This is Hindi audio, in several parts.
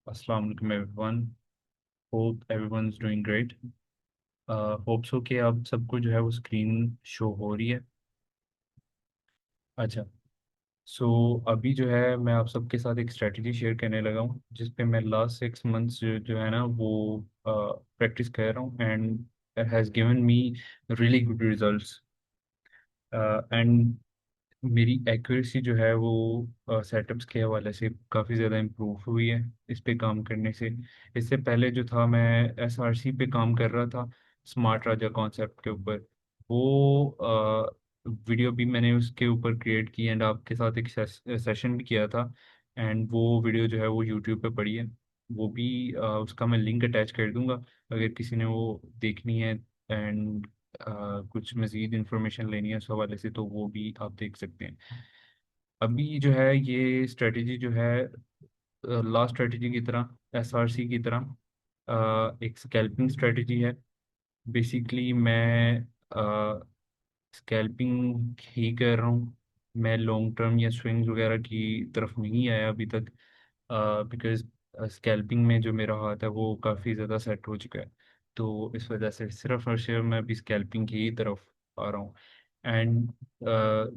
अस्सलाम वालेकुम everyone. Hope everyone is doing great. Hope so कि आप सबको जो है वो स्क्रीन शो हो रही है। अच्छा। सो अभी जो है मैं आप सबके साथ एक स्ट्रेटजी शेयर करने लगा हूँ जिस पे मैं लास्ट 6 मंथ्स जो है ना वो प्रैक्टिस कर रहा हूँ and it has given me really good results. And मेरी एक्यूरेसी जो है वो सेटअप्स के हवाले से काफ़ी ज़्यादा इम्प्रूव हुई है इस पे काम करने से। इससे पहले जो था मैं एसआरसी पे काम कर रहा था, स्मार्ट राजा कॉन्सेप्ट के ऊपर। वो वीडियो भी मैंने उसके ऊपर क्रिएट की एंड आपके साथ एक सेशन भी किया था। एंड वो वीडियो जो है वो यूट्यूब पे पड़ी है। वो भी उसका मैं लिंक अटैच कर दूंगा अगर किसी ने वो देखनी है एंड कुछ मज़ीद इंफॉर्मेशन लेनी है उस हवाले से तो वो भी आप देख सकते हैं। अभी जो है ये स्ट्रेटजी जो है लास्ट स्ट्रेटजी की तरह एसआरसी की तरह एक स्कैल्पिंग स्ट्रेटजी है। बेसिकली मैं स्कैल्पिंग ही कर रहा हूँ। मैं लॉन्ग टर्म या स्विंग्स वगैरह की तरफ नहीं आया अभी तक बिकॉज स्कैल्पिंग में जो मेरा हाथ है वो काफ़ी ज़्यादा सेट हो चुका है। तो इस वजह से सिर्फ और सिर्फ मैं अभी स्कैल्पिंग की ही तरफ आ रहा हूँ। एंड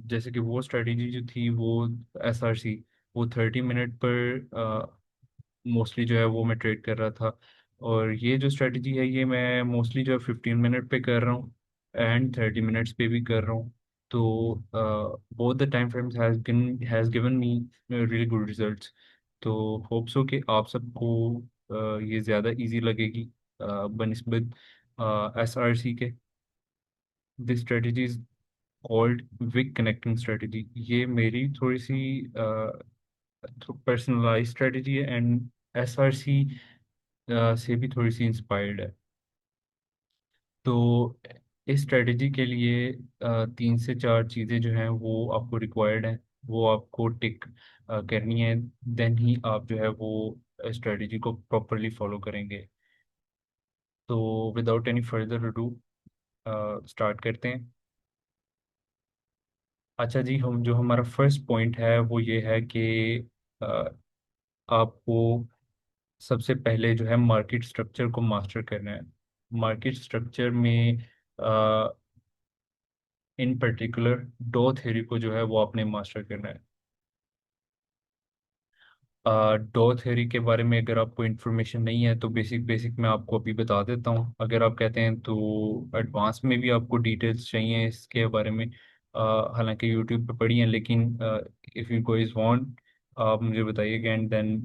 जैसे कि वो स्ट्रेटजी जो थी वो एसआरसी वो 30 मिनट पर मोस्टली जो है वो मैं ट्रेड कर रहा था। और ये जो स्ट्रेटजी है ये मैं मोस्टली जो है 15 मिनट पे कर रहा हूँ एंड 30 मिनट्स पे भी कर रहा हूँ। तो both the time frames has given me really good results. तो होप सो कि आप सबको ये ज़्यादा इजी लगेगी बनिस्बत एस आर सी के। This strategy is called wick connecting strategy. ये मेरी थोड़ी सी पर्सनलाइज स्ट्रेटजी है एंड एस आर सी से भी थोड़ी सी इंस्पायर्ड है। तो इस स्ट्रेटजी के लिए 3 से 4 चीज़ें जो हैं वो आपको रिक्वायर्ड हैं। वो आपको टिक करनी है। देन ही आप जो है वो स्ट्रेटजी को प्रॉपरली फॉलो करेंगे। तो without any further ado start करते हैं। अच्छा जी, हम जो हमारा फर्स्ट पॉइंट है वो ये है कि अ, आपको सबसे पहले जो है मार्केट स्ट्रक्चर को मास्टर करना है। मार्केट स्ट्रक्चर में इन पर्टिकुलर डो थ्योरी को जो है वो आपने मास्टर करना है। डो थ्योरी के बारे में अगर आपको इन्फॉर्मेशन नहीं है तो बेसिक बेसिक मैं आपको अभी बता देता हूँ। अगर आप कहते हैं तो एडवांस में भी आपको डिटेल्स चाहिए इसके बारे में, हालांकि यूट्यूब पे पढ़ी हैं लेकिन इफ़ यू गोइज वांट आप मुझे बताइएगा एंड देन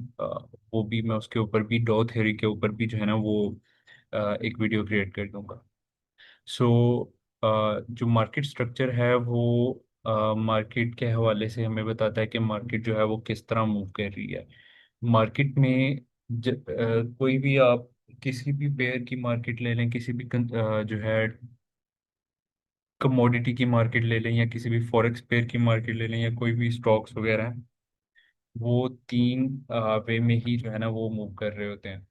वो भी मैं उसके ऊपर भी डो थ्योरी के ऊपर भी जो है ना वो एक वीडियो क्रिएट कर दूंगा। सो जो मार्केट स्ट्रक्चर है वो मार्केट के हवाले से हमें बताता है कि मार्केट जो है वो किस तरह मूव कर रही है। मार्केट में कोई भी आप किसी भी पेयर की मार्केट ले लें, किसी भी जो है कमोडिटी की मार्केट ले लें या किसी भी फॉरेक्स पेयर की मार्केट ले लें या कोई भी स्टॉक्स वगैरह हैं, वो 3 वे में ही जो है ना वो मूव कर रहे होते हैं।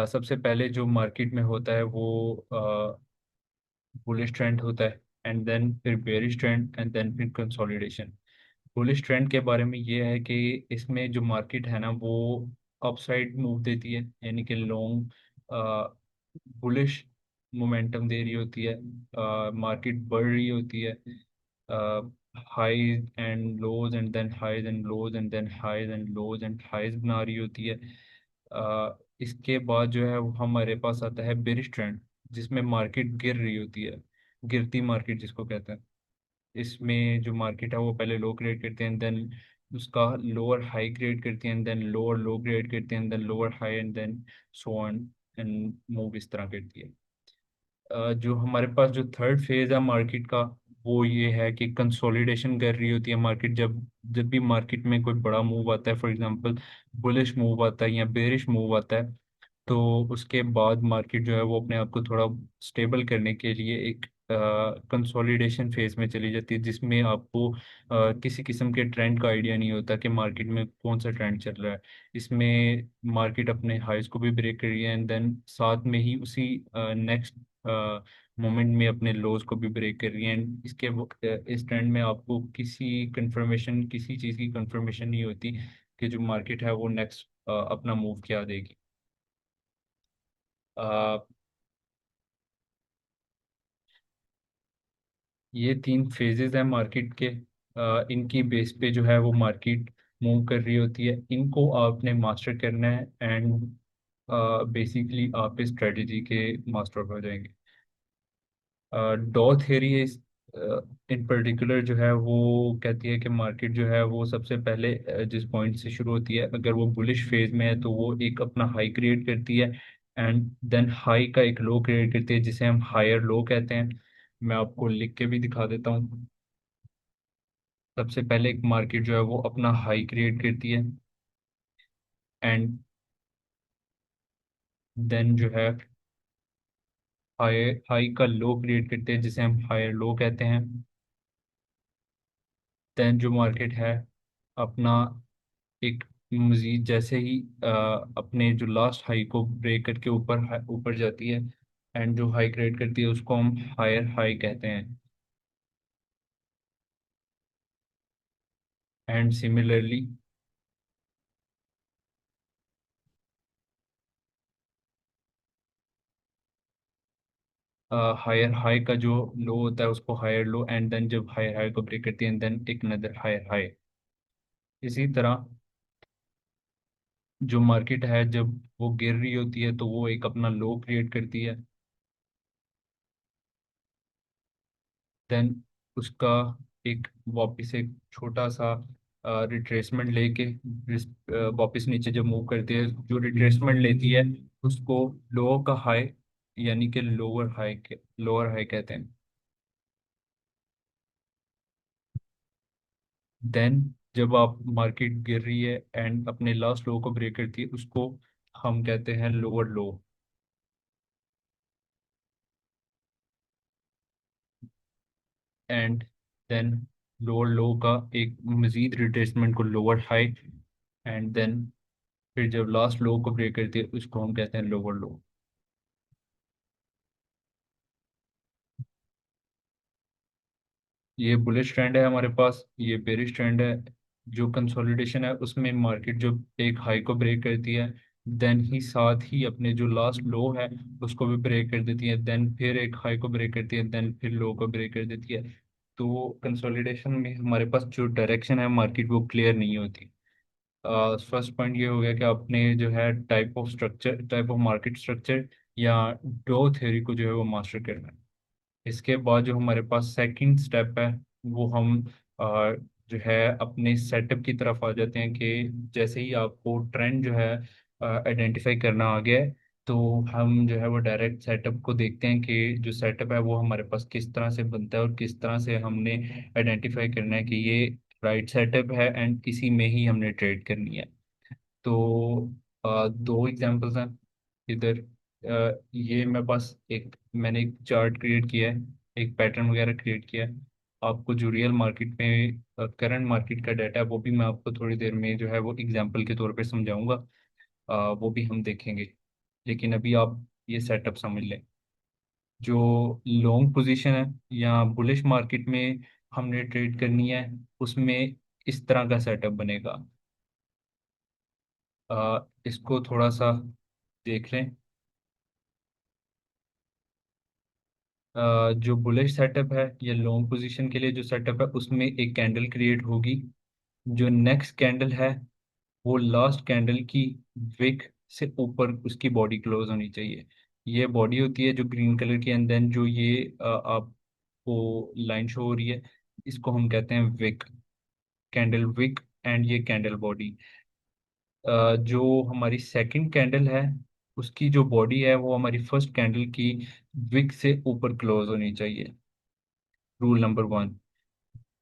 सबसे पहले जो मार्केट में होता है वो बुलिश ट्रेंड होता है एंड देन फिर बेरिश ट्रेंड एंड देन फिर कंसोलिडेशन। बुलिश ट्रेंड के बारे में ये है कि इसमें जो मार्केट है ना वो अपसाइड मूव देती है, यानी कि लॉन्ग बुलिश मोमेंटम दे रही होती है। मार्केट बढ़ रही होती है, highs and lows and then highs and lows and then highs and lows and highs बना रही होती है। इसके बाद जो है वो हमारे पास आता है बेरिश ट्रेंड जिसमें मार्केट गिर रही होती है, गिरती मार्केट जिसको कहते हैं। इसमें जो मार्केट है वो पहले लो क्रिएट करते हैं देन उसका लोअर हाई क्रिएट करती हैं देन लोअर लो क्रिएट करती हैं then lower high and then so on and move इस तरह करती है। जो हमारे पास जो थर्ड फेज है मार्केट का वो ये है कि कंसोलिडेशन कर रही होती है मार्केट। जब जब भी मार्केट में कोई बड़ा मूव आता है, फॉर एग्जांपल बुलिश मूव आता है या बेरिश मूव आता है, तो उसके बाद मार्केट जो है वो अपने आप को थोड़ा स्टेबल करने के लिए एक कंसोलिडेशन फेज में चली जाती है जिसमें आपको किसी किस्म के ट्रेंड का आइडिया नहीं होता कि मार्केट में कौन सा ट्रेंड चल रहा है। इसमें मार्केट अपने हाइस को भी ब्रेक कर रही है एंड देन साथ में ही उसी नेक्स्ट मोमेंट में अपने लोज को भी ब्रेक कर रही है। एंड इस ट्रेंड में आपको किसी कंफर्मेशन किसी चीज़ की कंफर्मेशन नहीं होती कि जो मार्केट है वो नेक्स्ट अपना मूव क्या देगी। अ, ये तीन फेजेस हैं मार्केट के। इनकी बेस पे जो है वो मार्केट मूव कर रही होती है, इनको आपने मास्टर करना है एंड बेसिकली आप इस स्ट्रेटजी के मास्टर हो जाएंगे। डॉ थ्योरी इस इन पर्टिकुलर जो है वो कहती है कि मार्केट जो है वो सबसे पहले जिस पॉइंट से शुरू होती है, अगर वो बुलिश फेज में है तो वो एक अपना हाई क्रिएट करती है एंड देन हाई का एक लो क्रिएट करती है जिसे हम हायर लो कहते हैं। मैं आपको लिख के भी दिखा देता हूँ। सबसे पहले एक मार्केट जो है वो अपना हाई क्रिएट करती है एंड देन जो है हाई हाई का लो क्रिएट करते हैं जिसे हम हायर लो कहते हैं। देन जो मार्केट है अपना एक मजीद जैसे ही अपने जो लास्ट हाई को ब्रेक करके ऊपर ऊपर जाती है एंड जो हाई क्रिएट करती है उसको हम हायर हाई कहते हैं। एंड सिमिलरली हायर हाई का जो लो होता है उसको हायर लो एंड देन जब हायर हाई को ब्रेक करती है देन एक नदर हायर हाई। इसी तरह जो मार्केट है जब वो गिर रही होती है तो वो एक अपना लो क्रिएट करती है। देन उसका एक वापस एक छोटा सा रिट्रेसमेंट लेके वापस नीचे जब मूव करती है जो रिट्रेसमेंट लेती है उसको लो का हाई यानी कि लोअर हाई कहते हैं। देन जब आप मार्केट गिर रही है एंड अपने लास्ट लो को ब्रेक करती है उसको हम कहते हैं lower low. And then lower low का एक मजीद रिट्रेसमेंट को लोअर हाई एंड देन फिर जब लास्ट लो को ब्रेक करती है उसको हम कहते हैं लोअर लो। ये बुलिश ट्रेंड है हमारे पास, ये बेरिश ट्रेंड है। जो कंसोलिडेशन है उसमें मार्केट जो एक हाई को ब्रेक करती है देन ही साथ ही अपने जो लास्ट लो है उसको भी ब्रेक कर देती है देन फिर एक हाई को ब्रेक करती है देन फिर लो को ब्रेक कर देती है। तो कंसोलिडेशन में हमारे पास जो डायरेक्शन है मार्केट वो क्लियर नहीं होती। फर्स्ट पॉइंट ये हो गया कि आपने जो है टाइप ऑफ मार्केट स्ट्रक्चर या डो थ्योरी को जो है वो मास्टर करना है। इसके बाद जो हमारे पास सेकंड स्टेप है वो हम जो है अपने सेटअप की तरफ आ जाते हैं कि जैसे ही आपको ट्रेंड जो है आइडेंटिफाई करना आ गया है तो हम जो है वो डायरेक्ट सेटअप को देखते हैं कि जो सेटअप है वो हमारे पास किस तरह से बनता है और किस तरह से हमने आइडेंटिफाई करना है कि ये राइट सेटअप है एंड इसी में ही हमने ट्रेड करनी है। तो दो एग्जांपल्स हैं इधर। ये मेरे पास एक मैंने एक चार्ट क्रिएट किया है, एक पैटर्न वगैरह क्रिएट किया है। आपको जो रियल मार्केट में करंट मार्केट का डाटा है वो भी मैं आपको थोड़ी देर में जो है वो एग्जांपल के तौर पे समझाऊंगा। वो भी हम देखेंगे। लेकिन अभी आप ये सेटअप समझ लें। जो लॉन्ग पोजीशन है या बुलिश मार्केट में हमने ट्रेड करनी है उसमें इस तरह का सेटअप बनेगा। इसको थोड़ा सा देख लें। जो बुलिश सेटअप है या लॉन्ग पोजीशन के लिए जो सेटअप है उसमें एक कैंडल क्रिएट होगी। जो नेक्स्ट कैंडल है वो लास्ट कैंडल की विक से ऊपर उसकी बॉडी क्लोज होनी चाहिए। ये बॉडी होती है जो ग्रीन कलर की एंड देन जो ये आपको लाइन शो हो रही है इसको हम कहते हैं विक, कैंडल विक एंड ये कैंडल बॉडी। जो हमारी सेकंड कैंडल है उसकी जो बॉडी है वो हमारी फर्स्ट कैंडल की विक से ऊपर क्लोज होनी चाहिए। Rule number one.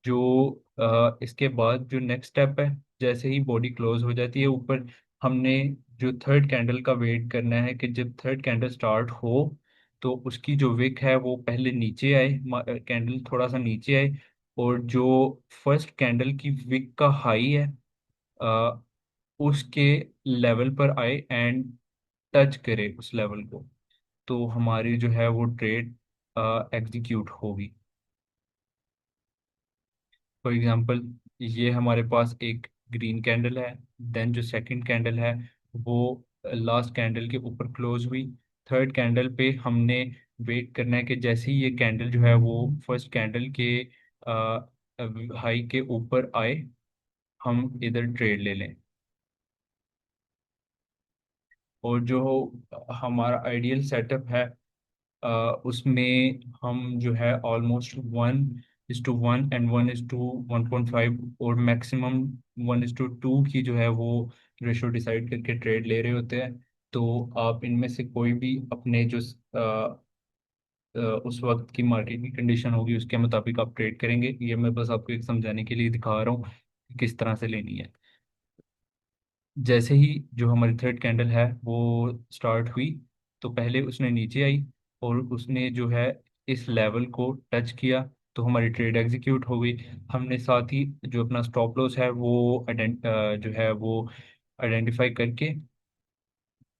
जो इसके बाद जो नेक्स्ट स्टेप है जैसे ही बॉडी क्लोज हो जाती है ऊपर हमने जो थर्ड कैंडल का वेट करना है कि जब थर्ड कैंडल स्टार्ट हो तो उसकी जो विक है वो पहले नीचे आए, कैंडल थोड़ा सा नीचे आए और जो फर्स्ट कैंडल की विक का हाई है अ, उसके लेवल पर आए एंड टच करे उस लेवल को तो हमारी जो है वो ट्रेड एग्जीक्यूट होगी। फॉर एग्जांपल ये हमारे पास एक ग्रीन कैंडल है। देन जो सेकंड कैंडल है वो लास्ट कैंडल के ऊपर क्लोज हुई। थर्ड कैंडल पे हमने वेट करना है कि जैसे ही ये कैंडल जो है वो फर्स्ट कैंडल के हाई के ऊपर आए, हम इधर ट्रेड ले लें। और जो हमारा आइडियल सेटअप है, उसमें हम जो है ऑलमोस्ट 1:1 एंड 1:1.5 और मैक्सिमम 1:2 की जो है वो रेशो डिसाइड करके ट्रेड ले रहे होते हैं। तो आप इनमें से कोई भी अपने जो उस वक्त की मार्केट की कंडीशन होगी उसके मुताबिक आप ट्रेड करेंगे। ये मैं बस आपको एक समझाने के लिए दिखा रहा हूँ कि किस तरह से लेनी है। जैसे ही जो हमारी थर्ड कैंडल है वो स्टार्ट हुई, तो पहले उसने नीचे आई और उसने जो है इस लेवल को टच किया, तो हमारी ट्रेड एग्जीक्यूट हो गई। हमने साथ ही जो अपना स्टॉप लॉस है वो जो है वो आइडेंटिफाई करके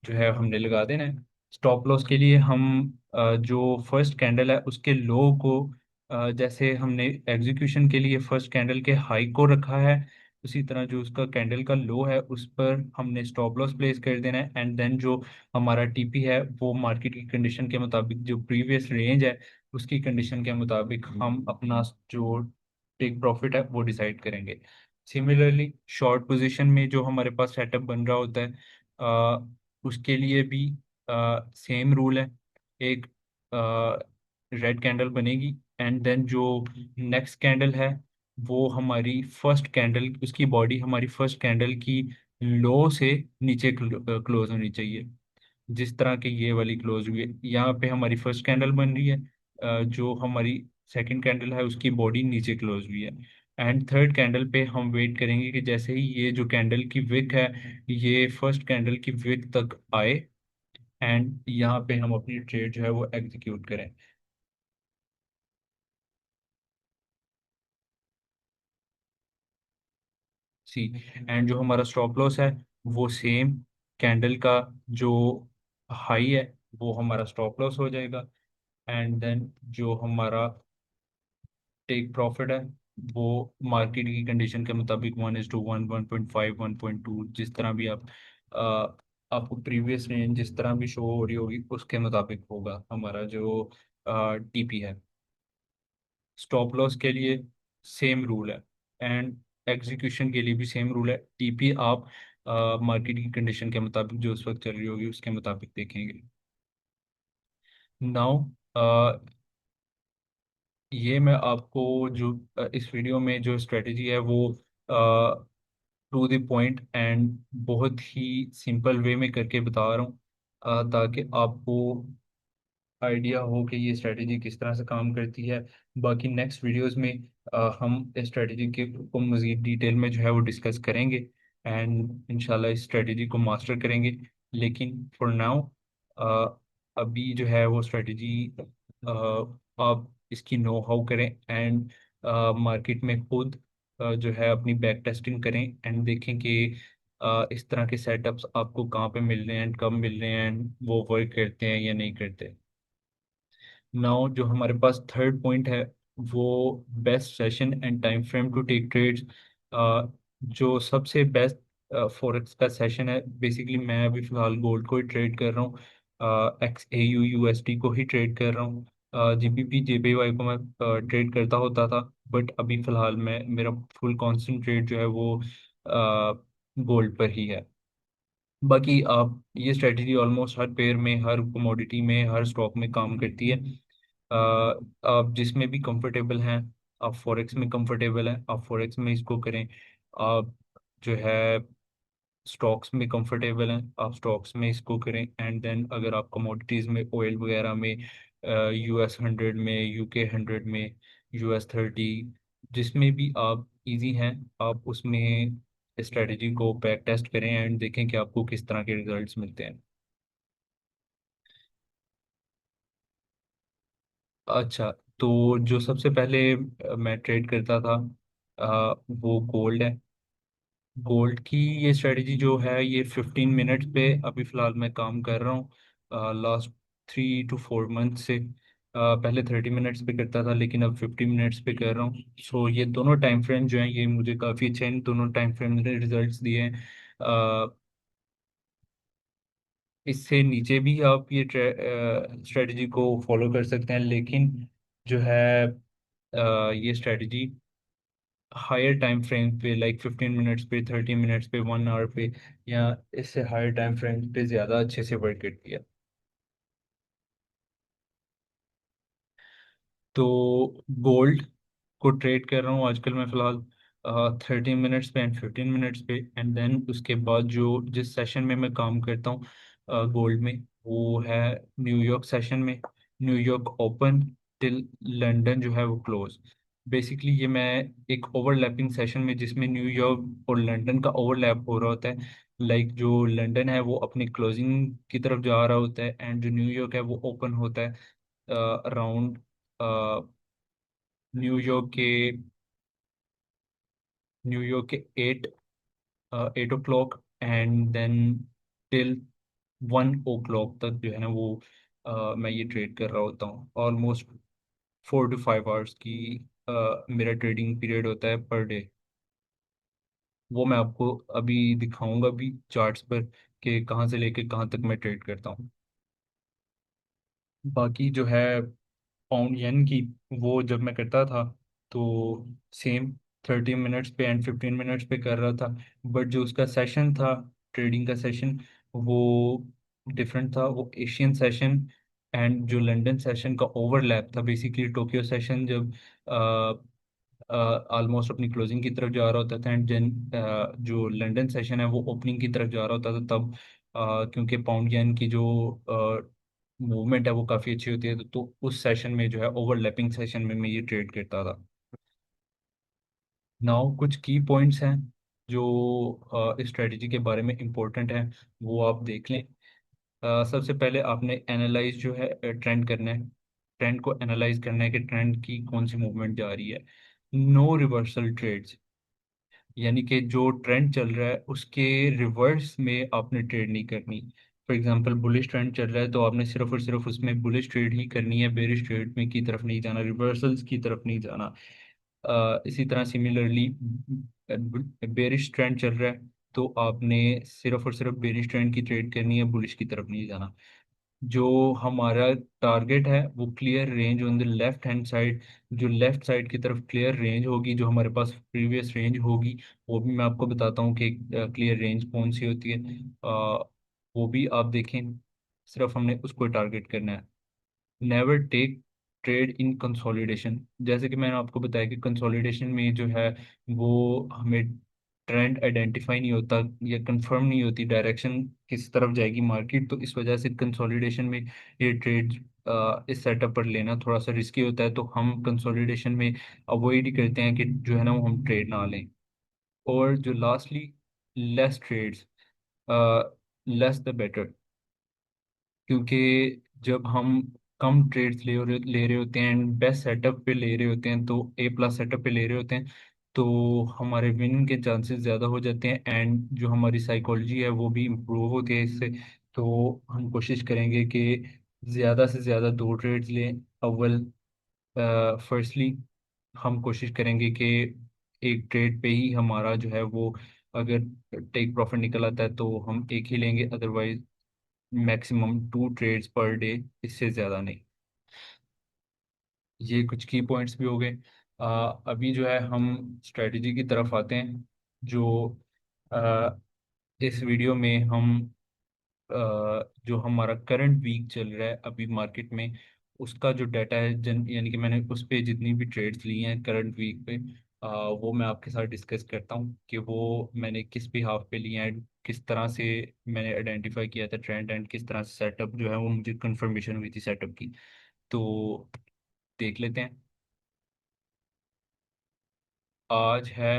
जो है हमने लगा देना है। स्टॉप लॉस के लिए हम जो फर्स्ट कैंडल है उसके लो को, जैसे हमने एग्जीक्यूशन के लिए फर्स्ट कैंडल के हाई को रखा है, उसी तरह जो उसका कैंडल का लो है उस पर हमने स्टॉप लॉस प्लेस कर देना है। एंड देन जो हमारा टीपी है वो मार्केट की कंडीशन के मुताबिक, जो प्रीवियस रेंज है उसकी कंडीशन के मुताबिक हम अपना जो टेक प्रॉफिट है वो डिसाइड करेंगे। सिमिलरली शॉर्ट पोजीशन में जो हमारे पास सेटअप बन रहा होता है, उसके लिए भी सेम रूल है। एक रेड कैंडल बनेगी एंड देन जो नेक्स्ट कैंडल है वो हमारी फर्स्ट कैंडल, उसकी बॉडी हमारी फर्स्ट कैंडल की लो से नीचे क्लोज होनी चाहिए। जिस तरह की ये वाली क्लोज हुई है, यहाँ पे हमारी फर्स्ट कैंडल बन रही है, जो हमारी सेकंड कैंडल है उसकी बॉडी नीचे क्लोज हुई है। एंड थर्ड कैंडल पे हम वेट करेंगे कि जैसे ही ये जो कैंडल की विक है ये फर्स्ट कैंडल की विक तक आए, एंड यहाँ पे हम अपनी ट्रेड जो है वो एग्जीक्यूट करें। सी एंड जो हमारा स्टॉप लॉस है वो सेम कैंडल का जो हाई है वो हमारा स्टॉप लॉस हो जाएगा। एंड देन जो हमारा टेक प्रॉफिट है वो मार्केट की कंडीशन के मुताबिक 1:1, 1.5, 1.2, जिस तरह भी आप आपको प्रीवियस रेंज जिस तरह भी शो हो रही होगी उसके मुताबिक होगा हमारा जो टीपी है। स्टॉप लॉस के लिए सेम रूल है एंड एग्जीक्यूशन के लिए भी सेम रूल है। टीपी आप मार्केट की कंडीशन के मुताबिक जो उस वक्त चल रही होगी उसके मुताबिक देखेंगे। नाउ ये मैं आपको जो इस वीडियो में जो स्ट्रेटजी है वो टू द पॉइंट एंड बहुत ही सिंपल वे में करके बता रहा हूँ, ताकि आपको आइडिया हो कि ये स्ट्रेटजी किस तरह से काम करती है। बाकी नेक्स्ट वीडियोस में हम इस स्ट्रेटजी के को मज़ीद डिटेल में जो है वो डिस्कस करेंगे एंड इंशाल्लाह इस स्ट्रेटजी को मास्टर करेंगे। लेकिन फॉर नाउ अभी जो है वो स्ट्रेटजी आप इसकी नो हाउ करें एंड मार्केट में खुद जो है अपनी बैक टेस्टिंग करें एंड देखें कि इस तरह के सेटअप्स आपको कहाँ पे मिल रहे हैं एंड कब मिल रहे हैं एंड वो वर्क करते हैं या नहीं करते। नाउ जो हमारे पास थर्ड पॉइंट है वो best session and time frame to take trades. जो सबसे बेस्ट फॉरेक्स का सेशन है, बेसिकली मैं अभी फिलहाल गोल्ड को ही ट्रेड कर रहा हूँ, XAU USD को ही ट्रेड कर रहा हूँ। GBP JPY को मैं ट्रेड करता होता था, बट अभी फिलहाल मैं मेरा फुल कॉन्सेंट्रेट जो है वो गोल्ड पर ही है। बाकी आप ये स्ट्रेटजी ऑलमोस्ट हर पेयर में, हर कमोडिटी में, हर स्टॉक में काम करती है। आप जिसमें भी कंफर्टेबल हैं, आप फॉरेक्स में कंफर्टेबल हैं आप फॉरेक्स में इसको करें। आप जो है स्टॉक्स में कंफर्टेबल हैं आप स्टॉक्स में इसको करें। एंड देन अगर आप कमोडिटीज़ में, ऑयल वगैरह में, US 100 में, UK 100 में, US 30, जिसमें भी आप इजी हैं आप उसमें स्ट्रेटजी को बैक टेस्ट करें एंड देखें कि आपको किस तरह के रिजल्ट्स मिलते हैं। अच्छा, तो जो सबसे पहले मैं ट्रेड करता था वो गोल्ड है। गोल्ड की ये स्ट्रेटजी जो है ये 15 मिनट्स पे अभी फ़िलहाल मैं काम कर रहा हूँ लास्ट 3 to 4 मंथ से। पहले 30 मिनट्स पे करता था लेकिन अब 50 मिनट्स पे कर रहा हूँ। सो ये दोनों टाइम फ्रेम जो हैं ये मुझे काफ़ी अच्छे हैं, इन दोनों टाइम फ्रेम ने रिजल्ट्स दिए हैं। इससे नीचे भी आप ये स्ट्रेटजी को फॉलो कर सकते हैं, लेकिन जो है ये स्ट्रेटजी हायर टाइम फ्रेम पे लाइक 15 मिनट्स पे, 30 मिनट्स पे, 1 आवर पे, या इससे हायर टाइम फ्रेम पे ज़्यादा अच्छे से वर्क करती है। तो गोल्ड को ट्रेड कर रहा हूँ आजकल मैं फ़िलहाल 30 मिनट्स पे एंड 15 मिनट्स पे। एंड देन उसके बाद जो जिस सेशन में मैं काम करता हूँ गोल्ड में, वो है न्यूयॉर्क सेशन में, न्यूयॉर्क ओपन टिल लंदन जो है वो क्लोज। बेसिकली ये मैं एक ओवरलैपिंग सेशन में, जिसमें न्यूयॉर्क और लंदन का ओवरलैप हो रहा होता है। लाइक जो लंदन है वो अपनी क्लोजिंग की तरफ जा रहा होता है, एंड जो न्यूयॉर्क है वो ओपन होता है अराउंड न्यूयॉर्क के न्यूयॉर्क के 8 o'clock, and then till 1 o'clock तक जो है ना वो मैं ये ट्रेड कर रहा होता हूँ। ऑलमोस्ट 4 to 5 आवर्स की मेरा ट्रेडिंग पीरियड होता है पर डे। वो मैं आपको अभी दिखाऊंगा भी चार्ट्स पर कि कहाँ से लेके कहाँ तक मैं ट्रेड करता हूँ। बाकी जो है पाउंड येन की, वो जब मैं करता था तो सेम 30 मिनट्स पे एंड 15 मिनट्स पे कर रहा था। बट जो उसका सेशन था, ट्रेडिंग का सेशन, वो डिफरेंट था। वो एशियन सेशन एंड जो लंदन सेशन का ओवरलैप था। बेसिकली टोक्यो सेशन जब ऑलमोस्ट अपनी क्लोजिंग की तरफ जा रहा होता था, एंड देन जो लंदन सेशन है वो ओपनिंग की तरफ जा रहा होता था, तब क्योंकि पाउंड येन की जो मूवमेंट है वो काफ़ी अच्छी होती है, तो उस सेशन में जो है ओवरलैपिंग सेशन में मैं ये ट्रेड करता था। नाउ कुछ की पॉइंट्स हैं जो इस स्ट्रेटजी के बारे में इम्पोर्टेंट हैं, वो आप देख लें। सबसे पहले आपने एनालाइज जो है ट्रेंड करना है। ट्रेंड को एनालाइज करना है कि ट्रेंड की कौन सी मूवमेंट जा रही है। नो रिवर्सल ट्रेड्स, यानी कि जो ट्रेंड चल रहा है उसके रिवर्स में आपने ट्रेड नहीं करनी। फॉर एग्जांपल बुलिश ट्रेंड चल रहा है तो आपने सिर्फ और सिर्फ उसमें बुलिश ट्रेड ही करनी है, बेरिश ट्रेड में की तरफ नहीं जाना, रिवर्सल्स की तरफ नहीं जाना। इसी तरह सिमिलरली बेरिश ट्रेंड चल रहा है तो आपने सिर्फ और सिर्फ बेरिश ट्रेंड की ट्रेड करनी है, बुलिश की तरफ नहीं जाना। जो हमारा टारगेट है वो clear range on the left hand side, जो लेफ्ट साइड की तरफ क्लियर रेंज होगी, जो हमारे पास प्रीवियस रेंज होगी, वो भी मैं आपको बताता हूँ कि क्लियर रेंज कौन सी होती है। वो भी आप देखें, सिर्फ हमने उसको टारगेट करना है। Never take trade in consolidation. जैसे कि मैंने आपको बताया कि कंसोलिडेशन में जो है वो हमें ट्रेंड आइडेंटिफाई नहीं होता या कंफर्म नहीं होती डायरेक्शन किस तरफ जाएगी मार्केट, तो इस वजह से कंसोलिडेशन में ये ट्रेड इस सेटअप पर लेना थोड़ा सा रिस्की होता है, तो हम कंसोलिडेशन में अवॉइड ही करते हैं कि जो है ना वो हम ट्रेड ना लें। और जो lastly, less trades, less the better. क्योंकि जब हम कम ट्रेड्स ले रहे होते हैं, बेस्ट सेटअप पे ले रहे होते हैं, तो A+ सेटअप पे ले रहे होते हैं, तो हमारे विन के चांसेस ज़्यादा हो जाते हैं, एंड जो हमारी साइकोलॉजी है वो भी इम्प्रूव होती है इससे। तो हम कोशिश करेंगे कि ज़्यादा से ज़्यादा 2 ट्रेड्स लें अव्वल। फर्स्टली हम कोशिश करेंगे कि एक ट्रेड पे ही हमारा जो है वो, अगर टेक प्रॉफिट निकल आता है तो हम एक ही लेंगे, otherwise maximum 2 trades per day, इससे ज़्यादा नहीं। ये कुछ की पॉइंट्स भी हो गए। अभी जो है हम स्ट्रेटजी की तरफ आते हैं। जो आ, इस वीडियो में हम जो हमारा करंट वीक चल रहा है अभी मार्केट में, उसका जो डाटा है यानी कि मैंने उस पे जितनी भी ट्रेड्स ली हैं करंट वीक पे, वो मैं आपके साथ डिस्कस करता हूँ कि वो मैंने किस भी हाफ पे लिए हैं, किस तरह से मैंने आइडेंटिफाई किया था ट्रेंड, एंड किस तरह से सेटअप जो है वो मुझे कंफर्मेशन हुई थी सेटअप की। तो देख लेते हैं। आज है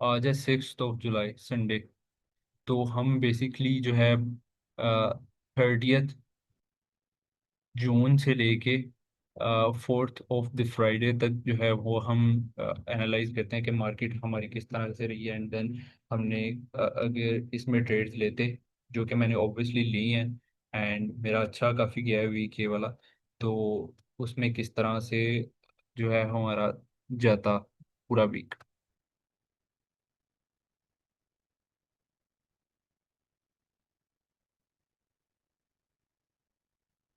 आज है 6 जुलाई, संडे। तो हम बेसिकली जो है 30 जून से लेके 4th ऑफ द फ्राइडे तक जो है वो हम एनालाइज करते हैं कि मार्केट हमारी किस तरह से रही है, एंड देन हमने अगर इसमें ट्रेड्स लेते, जो कि मैंने ऑब्वियसली ली हैं, एंड मेरा अच्छा काफ़ी गया है वीक ये वाला, तो उसमें किस तरह से जो है हमारा जाता पूरा वीक।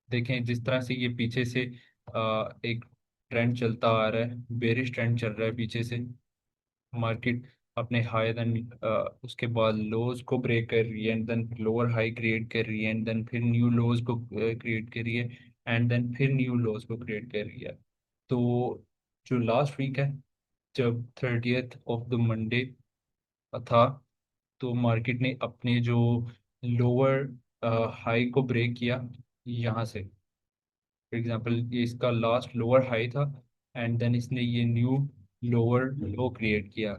देखें जिस तरह से ये पीछे से एक ट्रेंड चलता आ रहा है, बेरिश ट्रेंड चल रहा है पीछे से, मार्केट अपने हाई देन उसके बाद लोज को ब्रेक कर रही है, and then lower high create कर रही है, एंड देन फिर न्यू लोज को क्रिएट कर रही है, एंड देन फिर न्यू लोज को क्रिएट कर रही है। तो जो लास्ट वीक है, जब 30th ऑफ द मंडे था, तो मार्केट ने अपने जो लोअर हाई को ब्रेक किया यहाँ से। फॉर एग्जांपल ये इसका लास्ट लोअर हाई था, एंड देन इसने ये न्यू लोअर लो क्रिएट किया।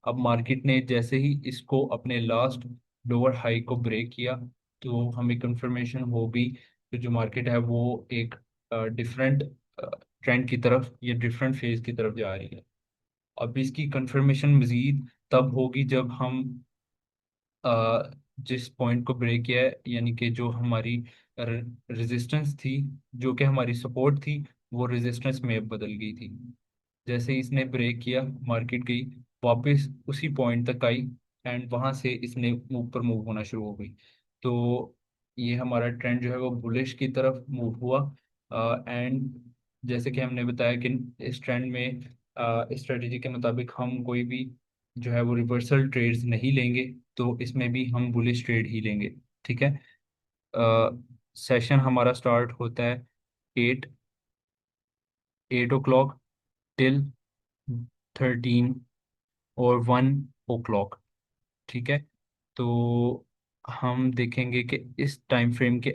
अब मार्केट ने जैसे ही इसको अपने लास्ट लोअर हाई को ब्रेक किया, तो हमें कंफर्मेशन हो गई कि जो मार्केट है वो एक डिफरेंट ट्रेंड की तरफ या डिफरेंट फेज की तरफ जा रही है। अब इसकी कंफर्मेशन मजीद तब होगी जब हम जिस पॉइंट को ब्रेक किया है, यानी कि जो हमारी रेजिस्टेंस थी, जो कि हमारी सपोर्ट थी, वो रेजिस्टेंस में बदल गई थी। जैसे ही इसने ब्रेक किया, मार्केट गई वापस उसी पॉइंट तक आई, एंड वहां से इसने ऊपर मूव होना शुरू हो गई। तो ये हमारा ट्रेंड जो है वो बुलिश की तरफ मूव हुआ। एंड जैसे कि हमने बताया कि इस ट्रेंड में स्ट्रेटेजी के मुताबिक हम कोई भी जो है वो रिवर्सल ट्रेड्स नहीं लेंगे, तो इसमें भी हम बुलिश ट्रेड ही लेंगे। ठीक है। सेशन हमारा स्टार्ट होता है 8 8 o'clock टिल 13 और 1 o'clock। ठीक है। तो हम देखेंगे कि इस टाइम फ्रेम के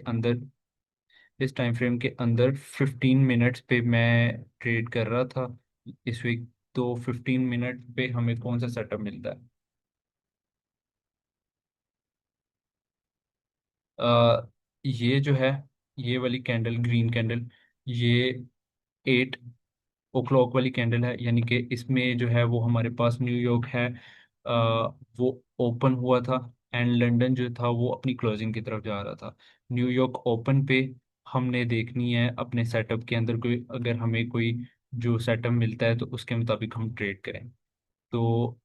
अंदर 15 मिनट्स पे मैं ट्रेड कर रहा था इस वीक। तो 15 मिनट पे हमें कौन सा सेटअप मिलता है? ये जो है, ये वाली कैंडल, ग्रीन कैंडल, ये 8 o'clock वाली कैंडल है, यानी कि इसमें जो है वो हमारे पास न्यूयॉर्क है, वो ओपन हुआ था, एंड लंदन जो था वो अपनी क्लोजिंग की तरफ जा रहा था। न्यूयॉर्क ओपन पे हमने देखनी है अपने सेटअप के अंदर कोई, अगर हमें कोई जो सेटअप मिलता है तो उसके मुताबिक हम ट्रेड करें। तो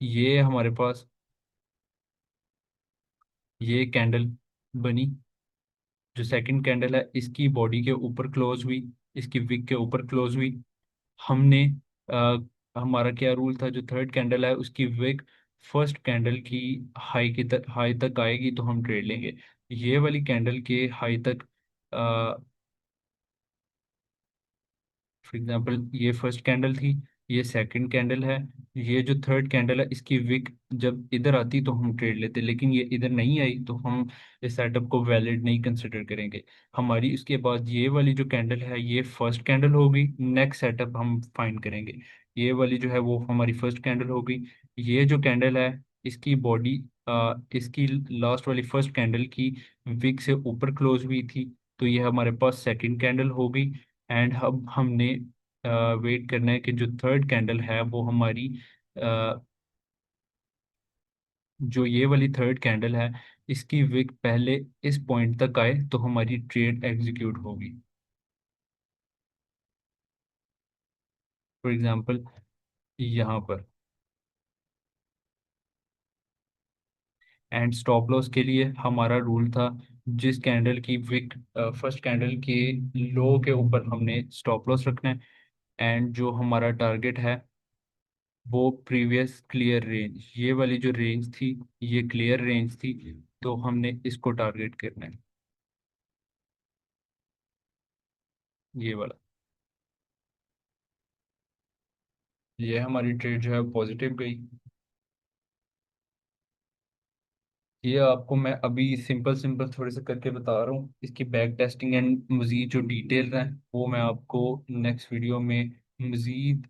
ये हमारे पास ये कैंडल बनी, जो सेकंड कैंडल है इसकी बॉडी के ऊपर क्लोज हुई, इसकी विक के ऊपर क्लोज हुई। हमने आ, हमारा क्या रूल था, जो थर्ड कैंडल है उसकी विक फर्स्ट कैंडल की हाई तक आएगी तो हम ट्रेड लेंगे। ये वाली कैंडल के हाई तक, फॉर एग्जांपल ये फर्स्ट कैंडल थी, ये सेकंड कैंडल है, ये जो थर्ड कैंडल है इसकी विक जब इधर आती तो हम ट्रेड लेते, लेकिन ये इधर नहीं आई तो हम इस सेटअप को वैलिड नहीं कंसिडर करेंगे। हमारी इसके बाद ये वाली जो कैंडल है ये फर्स्ट कैंडल होगी, नेक्स्ट सेटअप हम फाइंड करेंगे। ये वाली जो है वो हमारी फर्स्ट कैंडल होगी। ये जो कैंडल है इसकी बॉडी इसकी लास्ट वाली फर्स्ट कैंडल की विक से ऊपर क्लोज हुई थी, तो ये हमारे पास सेकंड कैंडल होगी। एंड अब हमने वेट करना है कि जो थर्ड कैंडल है वो हमारी जो ये वाली थर्ड कैंडल है इसकी विक पहले इस पॉइंट तक आए तो हमारी ट्रेड एग्जीक्यूट होगी। फॉर एग्जांपल यहाँ पर, एंड स्टॉप लॉस के लिए हमारा रूल था, जिस कैंडल की विक फर्स्ट कैंडल के लो के ऊपर हमने स्टॉप लॉस रखना है, एंड जो हमारा टारगेट है वो प्रीवियस क्लियर रेंज, ये वाली जो रेंज थी ये क्लियर रेंज थी, तो हमने इसको टारगेट करना है, ये वाला। ये हमारी ट्रेड जो है पॉजिटिव गई। ये आपको मैं अभी सिंपल सिंपल थोड़े से करके बता रहा हूँ, इसकी बैक टेस्टिंग एंड मज़ीद जो डिटेल है वो मैं आपको नेक्स्ट वीडियो में मज़ीद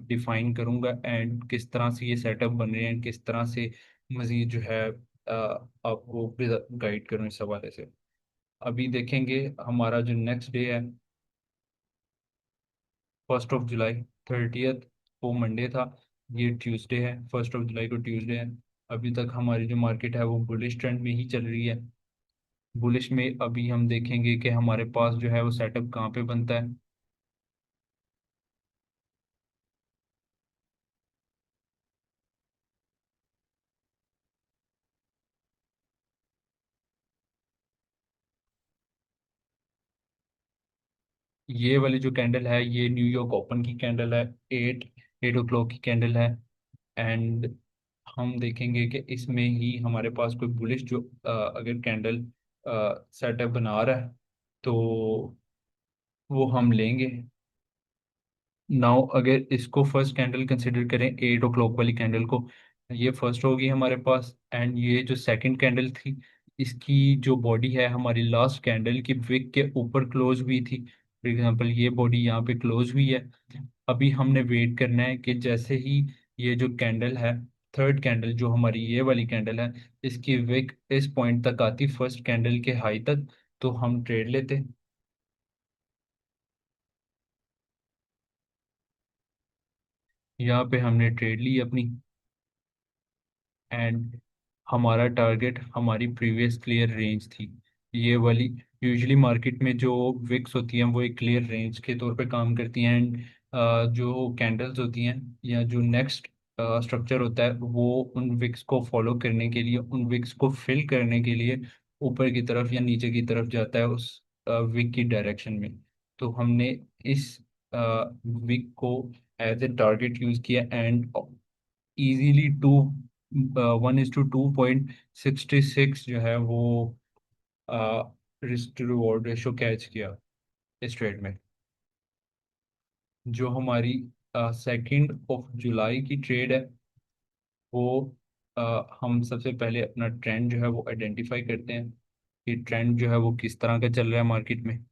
डिफाइन करूँगा, एंड किस तरह से ये सेटअप बन रहे हैं, किस तरह से मज़ीद जो है आपको गाइड करूँ इस हवाले से। अभी देखेंगे हमारा जो नेक्स्ट डे है, 1 जुलाई। 30th वो मंडे था, ये ट्यूसडे है, 1 जुलाई को ट्यूसडे है। अभी तक हमारी जो मार्केट है वो बुलिश ट्रेंड में ही चल रही है। बुलिश में अभी हम देखेंगे कि हमारे पास जो है वो सेटअप कहाँ पे बनता है। ये वाली जो कैंडल है ये न्यूयॉर्क ओपन की कैंडल है, 8 8 ओ क्लॉक की कैंडल है। एंड हम देखेंगे कि इसमें ही हमारे पास कोई बुलिश जो अगर कैंडल सेटअप बना रहा है तो वो हम लेंगे। नाउ अगर इसको फर्स्ट कैंडल कंसिडर करें, 8 ओ क्लॉक वाली कैंडल को, ये फर्स्ट होगी हमारे पास। एंड ये जो सेकंड कैंडल थी, इसकी जो बॉडी है हमारी लास्ट कैंडल की विक के ऊपर क्लोज हुई थी। फॉर एग्जांपल ये बॉडी यहाँ पे क्लोज हुई है। अभी हमने वेट करना है कि जैसे ही ये जो कैंडल है, थर्ड कैंडल जो हमारी ये वाली कैंडल है, इसकी विक इस पॉइंट तक आती फर्स्ट कैंडल के हाई तक, तो हम ट्रेड लेते। यहाँ पे हमने ट्रेड ली अपनी। एंड हमारा टारगेट हमारी प्रीवियस क्लियर रेंज थी, ये वाली। यूजुअली मार्केट में जो विक्स होती हैं वो एक क्लियर रेंज के तौर पे काम करती हैं। एंड जो कैंडल्स होती हैं या जो नेक्स्ट स्ट्रक्चर होता है वो उन विक्स को फॉलो करने के लिए, उन विक्स को फिल करने के लिए ऊपर की तरफ या नीचे की तरफ जाता है उस विक की डायरेक्शन में। तो हमने इस विक को एज ए टारगेट यूज किया। एंड इजीली 1:2.66 जो है वो risk to reward ratio catch किया इस ट्रेड में। जो हमारी 2 जुलाई की ट्रेड है वो हम सबसे पहले अपना ट्रेंड जो है वो आइडेंटिफाई करते हैं कि ट्रेंड जो है वो किस तरह का चल रहा है मार्केट में।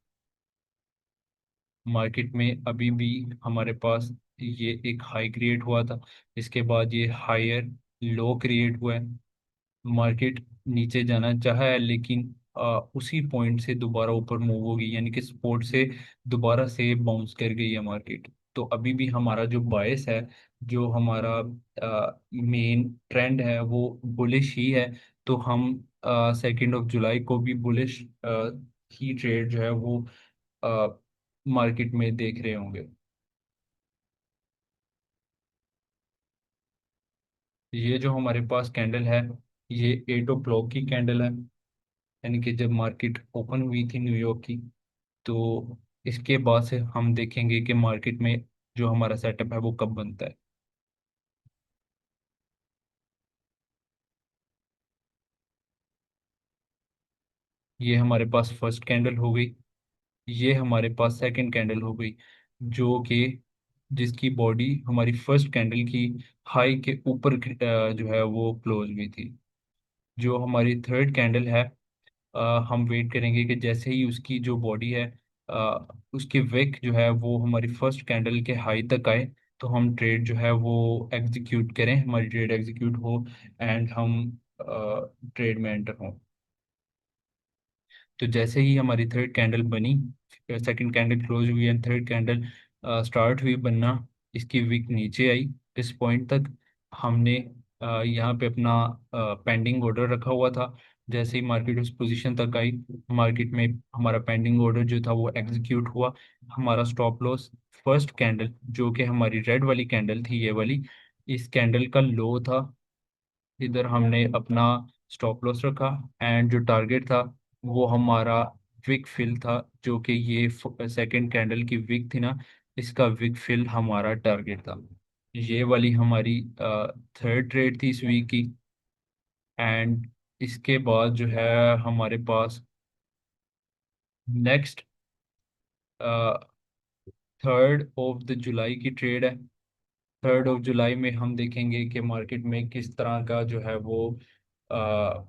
मार्केट में अभी भी हमारे पास ये एक हाई क्रिएट हुआ था, इसके बाद ये हायर लो क्रिएट हुआ है। मार्केट नीचे जाना चाहा है लेकिन उसी पॉइंट से दोबारा ऊपर मूव होगी, यानी कि सपोर्ट से दोबारा से बाउंस कर गई है मार्केट। तो अभी भी हमारा जो बायस है, जो हमारा मेन ट्रेंड है वो बुलिश ही है। तो हम 2 जुलाई को भी बुलिश ही ट्रेड जो है वो मार्केट में देख रहे होंगे। ये जो हमारे पास कैंडल है ये 8 ओ क्लॉक की कैंडल है, यानी कि जब मार्केट ओपन हुई थी न्यूयॉर्क की। तो इसके बाद से हम देखेंगे कि मार्केट में जो हमारा सेटअप है वो कब बनता है। ये हमारे पास फर्स्ट कैंडल हो गई, ये हमारे पास सेकंड कैंडल हो गई, जो कि जिसकी बॉडी हमारी फर्स्ट कैंडल की हाई के ऊपर जो है वो क्लोज हुई थी। जो हमारी थर्ड कैंडल है, हम वेट करेंगे कि जैसे ही उसकी जो बॉडी है, उसकी विक जो है वो हमारी फर्स्ट कैंडल के हाई तक आए, तो हम ट्रेड जो है वो एग्जीक्यूट करें, हमारी ट्रेड एग्जीक्यूट हो। एंड हम ट्रेड में एंटर हों। तो जैसे ही हमारी थर्ड कैंडल बनी, सेकंड कैंडल क्लोज हुई एंड थर्ड कैंडल स्टार्ट हुई बनना, इसकी विक नीचे आई इस पॉइंट तक। हमने यहाँ पे अपना पेंडिंग ऑर्डर रखा हुआ था। जैसे ही मार्केट उस पोजीशन तक आई, मार्केट में हमारा पेंडिंग ऑर्डर जो था वो एग्जीक्यूट हुआ। हमारा स्टॉप लॉस फर्स्ट कैंडल जो कि हमारी रेड वाली कैंडल थी, ये वाली, इस कैंडल का लो था। इधर हमने अपना स्टॉप लॉस रखा। एंड जो टारगेट था वो हमारा विक फिल था, जो कि ये सेकंड कैंडल की विक थी ना, इसका विक फिल हमारा टारगेट था। ये वाली हमारी थर्ड ट्रेड थी इस वीक की। एंड इसके बाद जो है हमारे पास नेक्स्ट 3 जुलाई की ट्रेड है। 3 जुलाई में हम देखेंगे कि मार्केट में किस तरह का जो है वो अ,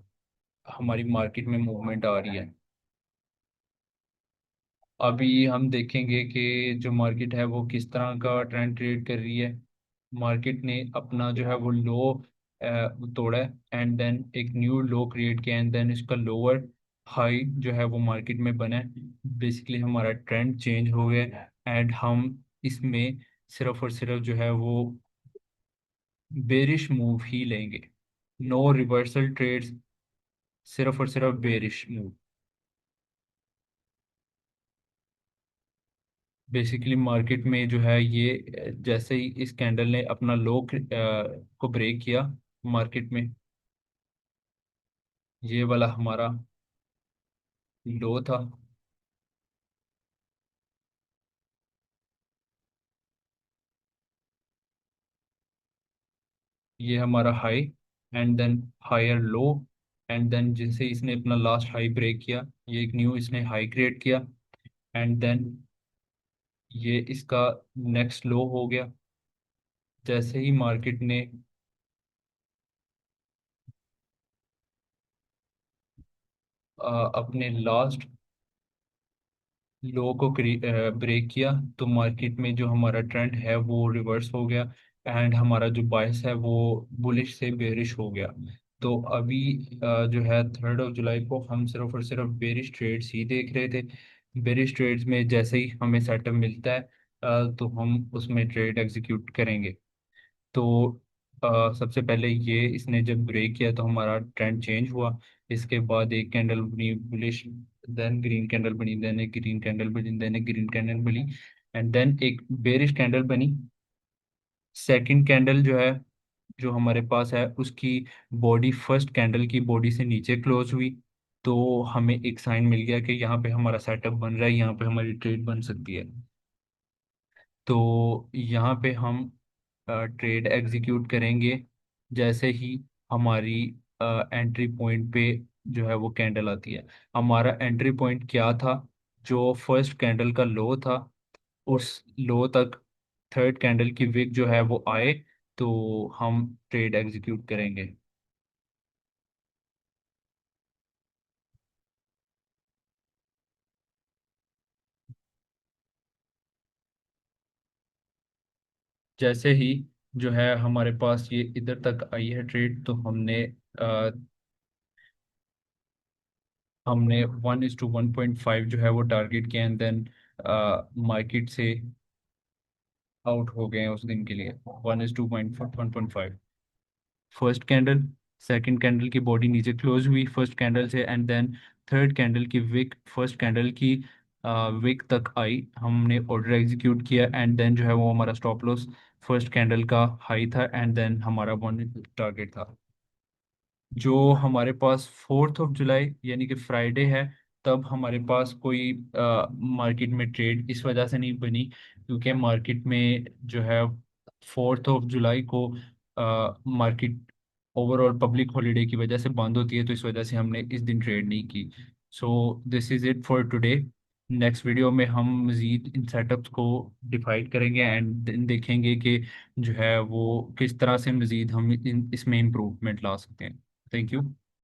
हमारी मार्केट में मूवमेंट आ रही है। अभी हम देखेंगे कि जो मार्केट है वो किस तरह का ट्रेंड क्रिएट कर रही है। मार्केट ने अपना जो है वो लो तोड़ा है, एंड देन एक न्यू लो क्रिएट किया, एंड देन इसका लोअर हाई जो है वो मार्केट में बना है। बेसिकली हमारा ट्रेंड चेंज हो गया। एंड हम इसमें सिर्फ और सिर्फ जो है वो बेरिश मूव ही लेंगे। नो रिवर्सल ट्रेड्स, सिर्फ और सिर्फ बेरिश मूव। बेसिकली मार्केट में जो है ये जैसे ही इस कैंडल ने अपना लो को ब्रेक किया मार्केट में, ये वाला हमारा लो था, ये हमारा high, and then higher low, and then जैसे इसने अपना लास्ट हाई ब्रेक किया, ये एक न्यू इसने हाई क्रिएट किया, एंड देन ये इसका नेक्स्ट लो हो गया। जैसे ही मार्केट ने अपने लास्ट लो को ब्रेक किया, तो मार्केट में जो हमारा ट्रेंड है वो रिवर्स हो गया, एंड हमारा जो बायस है वो बुलिश से बेरिश हो गया। तो अभी जो है 3 जुलाई को हम सिर्फ और सिर्फ बेरिश ट्रेड्स ही देख रहे थे। बेरिश ट्रेड्स में जैसे ही हमें सेटअप मिलता है तो हम उसमें ट्रेड एग्जीक्यूट करेंगे। तो सबसे पहले ये इसने जब ब्रेक किया तो हमारा ट्रेंड चेंज हुआ। इसके बाद एक कैंडल बनी बुलिश, देन ग्रीन कैंडल बनी, देन एक ग्रीन कैंडल बनी, देन एक ग्रीन कैंडल बनी, एंड देन एक बेरिश कैंडल बनी। सेकंड कैंडल जो है, जो हमारे पास है, उसकी बॉडी फर्स्ट कैंडल की बॉडी से नीचे क्लोज हुई। तो हमें एक साइन मिल गया कि यहाँ पे हमारा सेटअप बन रहा है, यहाँ पे हमारी ट्रेड बन सकती है। तो यहाँ पे हम ट्रेड एग्जीक्यूट करेंगे जैसे ही हमारी एंट्री पॉइंट पे जो है वो कैंडल आती है। हमारा एंट्री पॉइंट क्या था? जो फर्स्ट कैंडल का लो था, उस लो तक थर्ड कैंडल की विक जो है वो आए, तो हम ट्रेड एग्जीक्यूट करेंगे। जैसे ही जो है हमारे पास ये इधर तक आई है ट्रेड, तो हमने 1:1.5 जो है वो टारगेट किया, एंड देन मार्केट से आउट हो गए हैं उस दिन के लिए। 1:1.5 फर्स्ट कैंडल, सेकंड कैंडल की बॉडी नीचे क्लोज हुई फर्स्ट कैंडल से, एंड देन थर्ड कैंडल की विक फर्स्ट कैंडल की विक तक आई, हमने ऑर्डर एग्जीक्यूट किया, एंड देन जो है वो हमारा स्टॉप लॉस फर्स्ट कैंडल का हाई था, एंड देन हमारा वन टारगेट था। जो हमारे पास 4 जुलाई यानी कि फ्राइडे है, तब हमारे पास कोई मार्केट में ट्रेड इस वजह से नहीं बनी क्योंकि मार्केट में जो है 4 जुलाई को मार्केट ओवरऑल पब्लिक हॉलीडे की वजह से बंद होती है, तो इस वजह से हमने इस दिन ट्रेड नहीं की। So this is it for today. Next video में हम मज़ीद इन सेटअप्स को डिफाइड करेंगे, एंड देखेंगे कि जो है वो किस तरह से मज़ीद हम इसमें इम्प्रूवमेंट ला सकते हैं। Thank you.